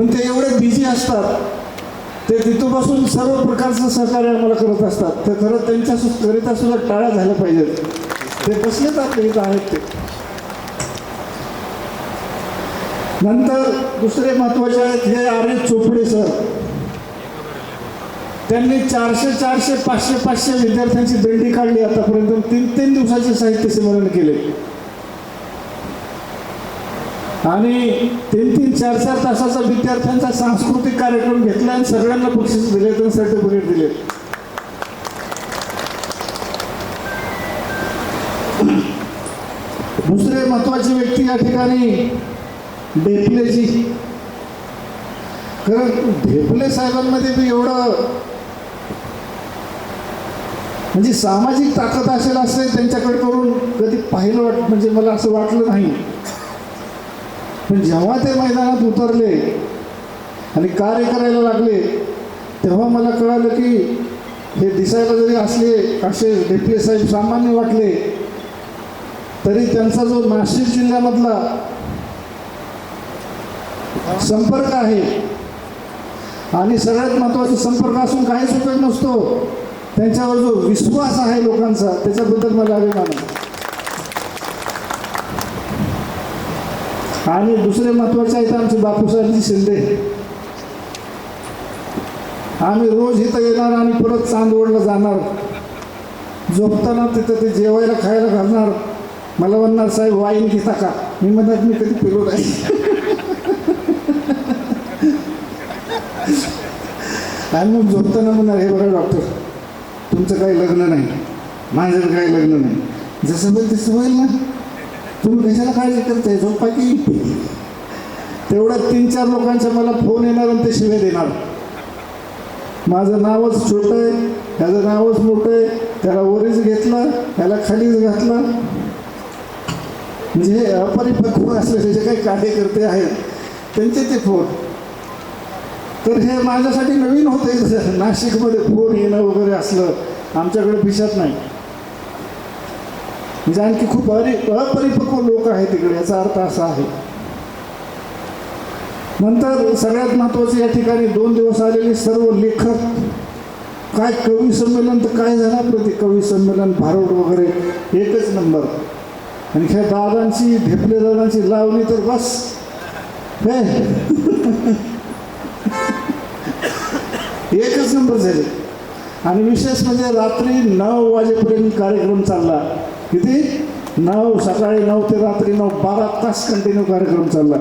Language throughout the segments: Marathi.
पण ते एवढे बिझी असतात, ते तिथपासून सर्व प्रकारचं सहकार्य आम्हाला करत असतात. तर खरं त्यांच्याकरिता सुद्धा टाळ्या झाल्या पाहिजेत. ते बसलेच आपल्या इथं आहेत. ते नंतर दुसरे महत्त्वाचे आहेत हे आर एस चोपडे सर. त्यांनी 400 500 विद्यार्थ्यांची दिंडी काढली. आतापर्यंत 3 दिवसाचे साहित्य संमेलन केले आणि 3-4 तासाचा विद्यार्थ्यांचा सांस्कृतिक कार्यक्रम घेतला आणि सगळ्यांना बक्षीस दिले आणि सर्टिफिकेट दिले. दुसरे महत्वाची व्यक्ती या ठिकाणी ढेपलेजी. कारण ढेपले साहेबांमध्ये बी एवढं म्हणजे सामाजिक ताकद असेल असं त्यांच्याकडे करून कधी पाहिलं म्हणजे मला असं वाटलं नाही. पण जेव्हा ते मैदानात उतरले आणि कार्य करायला लागले तेव्हा मला कळालं की हे दिसायला जरी असे ढेपले साहेब सामान्य वाटले तरी त्यांचा जो नाशिक जिल्ह्यामधला संपर्क आहे आणि सगळ्यात महत्त्वाचा संपर्क असून काहीच उपयोग नसतो, त्यांच्यावर जो विश्वास आहे लोकांचा त्याच्याबद्दल मला अभिमान आहे. आणि दुसरे महत्त्वाचे आहेत आमचे बापूसाहेबजी शिंदे. आम्ही रोज इथं येणार आणि परत चांदवडला जाणार, झोपताना तिथं ते जेवायला खायला घालणार. मला म्हणणार साहेब वाईन घेता का? मी म्हणत मी कधी पिलो नाही. आणि मग झोपताना म्हणणार हे बघा डॉक्टर तुमचं काही लग्न नाही, माझं काही लग्न नाही, जसं बोल तसं होईल ना, तुम्ही कशाला काळजी करताय, झोपा की. तेवढ्या 3-4 लोकांचा मला फोन येणार आणि ते शिवे देणार. माझं नावच छोटं आहे, ह्याचं नावच मोठं आहे, त्याला वरीच घेतलं, ह्याला खालीच घातलं. म्हणजे हे अपरिपक्व असलेले जे काही कार्यकर्ते आहेत त्यांचे ते फोन. तर हे माझ्यासाठी नवीन होते. नाशिकमध्ये फोन येणं वगैरे असलं आमच्याकडे भिषत नाही. म्हणजे आणखी खूप अपरिपक्व लोक आहेत तिकडे, याचा अर्थ असा आहे. नंतर सगळ्यात महत्त्वाचे या ठिकाणी 2 दिवस आलेले सर्व लेखक. काय कवी संमेलन तर काय झालं, प्रति कवी संमेलन भारूड वगैरे एकच नंबर. आणि ह्या दादांची ढेपले दादांची लावणी तर बस हे एकच नंबर झाले. आणि विशेष म्हणजे रात्री 9 वाजेपर्यंत कार्यक्रम चालला. किती? 9, सकाळी 9 ते रात्री 9, 12 तास कंटिन्यू कार्यक्रम चालला.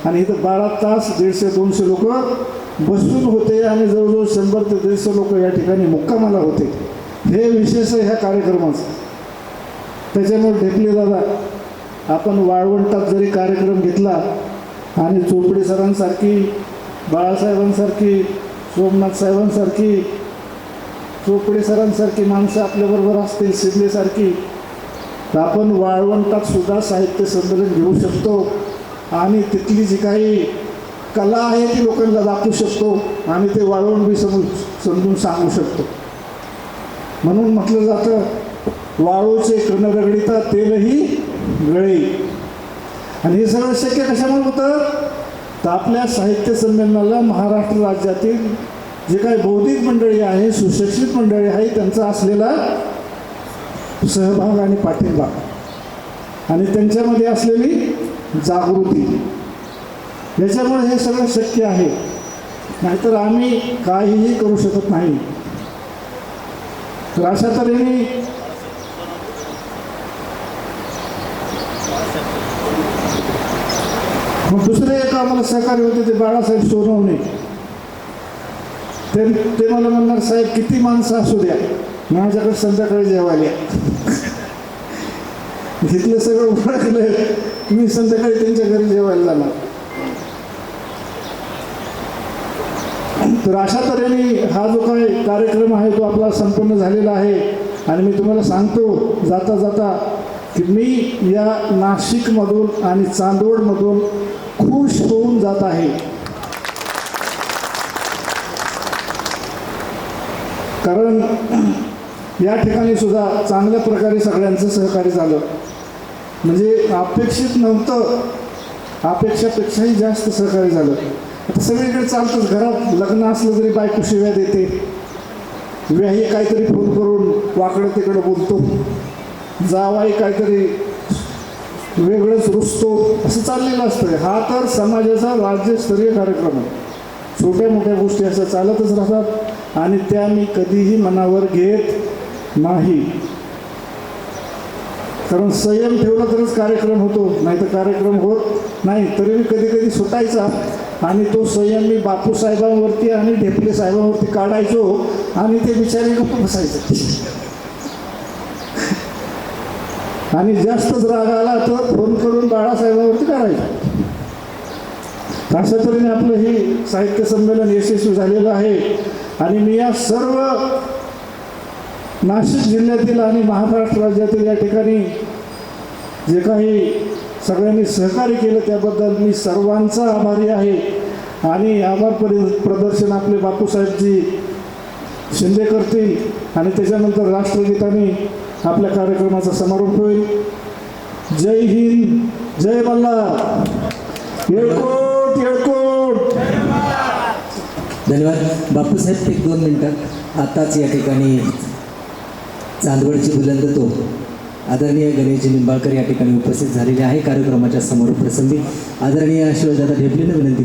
आणि इथं 12 तास 150-200 लोक बसून होते आणि जवळजवळ 100 ते 150 लोक या ठिकाणी मुक्कामाला होते. हे विशेष आहे ह्या कार्यक्रमाचं. त्याच्यामुळे ढेपले दादा आपण वाळवंटात जरी कार्यक्रम घेतला आणि चोपडे सरांसारखी, बाळासाहेबांसारखी, सोमनाथ साहेबांसारखी, चोपडे सरांसारखी माणसं आपल्याबरोबर असतील, शिंदेसारखी, तर आपण वाळवंटात सुद्धा साहित्य संमेलन घेऊ शकतो आणि तिथली जी काही कला आहे ती लोकांना दाखवू शकतो आणि ते वाळवंट बी समजून सांगू शकतो. म्हणून म्हटलं जातं वाळूचे कण रगडिता तेलही गळे. आणि हे सगळं शक्य कशामुळे होतं तर आपल्या साहित्य संमेलनाला महाराष्ट्र राज्यातील जे काही बौद्धिक मंडळी आहे, सुशिक्षित मंडळी आहे, त्यांचा असलेला सहभाग आणि पाठिंबा आणि त्यांच्यामध्ये असलेली जागृती, याच्यामुळे हे सगळं शक्य आहे. नाहीतर आम्ही काहीही करू शकत नाही. तर अशा तऱ्हेने मग दुसरे एक आम्हाला सहकारी होते ते बाळासाहेब सोनवणे. ते मला म्हणणार साहेब किती माणसं असू द्या माझ्याकडे संध्याकाळी जेवायला. तिथलं सगळं ओळखलं मी संध्याकाळी त्यांच्या घरी जेवायला जाणार. तर अशा तऱ्हेने हा जो काही कार्यक्रम आहे तो आपला संपन्न झालेला आहे. आणि मी तुम्हाला सांगतो जाता जाता की मी या नाशिकमधून आणि चांदवडमधून खुश होऊन जात आहे. कारण या ठिकाणी सुद्धा चांगल्या प्रकारे सगळ्यांचं सहकार्य झालं. म्हणजे अपेक्षित नव्हतं, अपेक्षापेक्षाही जास्त सहकार्य झालं. आता सगळीकडे चालतंच, घरात लग्न असलं तरी बायको शिव्या देते, व्याही काहीतरी फोन करून वाकडं तिकडं बोलतो, जावाई काहीतरी वेगळंच रुसतो, असं चाललेलं असतं. हा तर समाजाचा राज्यस्तरीय कार्यक्रम आहे. छोट्या मोठ्या गोष्टी असं चालतच राहतात आणि त्या मी कधीही मनावर घेत नाही. कारण संयम ठेवला तरच कार्यक्रम होतो, नाही तर कार्यक्रम होत नाही. तरी मी कधी कधी सुटायचा आणि तो संयम मी बापू साहेबांवरती आणि ढेपले साहेबांवरती काढायचो आणि ते बिचारे गप्प बसायचे. आणि जास्तच राग आला तर फोन करून बाळासाहेबांवरती काढायचो. अशा तऱ्हेने आपलं हे साहित्य संमेलन यशस्वी झालेलं आहे. आणि मी या सर्व नाशिक जिल्ह्यातील आणि महाराष्ट्र राज्यातील या ठिकाणी जे काही सगळ्यांनी सहकार्य केलं त्याबद्दल मी सर्वांचा आभारी आहे. आणि आभार प्रदर्शन आपले बापूसाहेबजी शिंदे करतील आणि त्याच्यानंतर राष्ट्रगीताने आपल्या कार्यक्रमाचा समारोप होईल. जय हिंद, जय मल्हार, येळकोट येळकोट. धन्यवाद बापूसाहेब. एक 2 मिनिटात आताच या ठिकाणी चांदवडची बुलंद तो आदरणीय गणेशजी निंबाळकर या ठिकाणी उपस्थित झालेले आहे. कार्यक्रमाच्या समारोप प्रसंगी आदरणीय शिवाजीदादा ढेपलेंना विनंती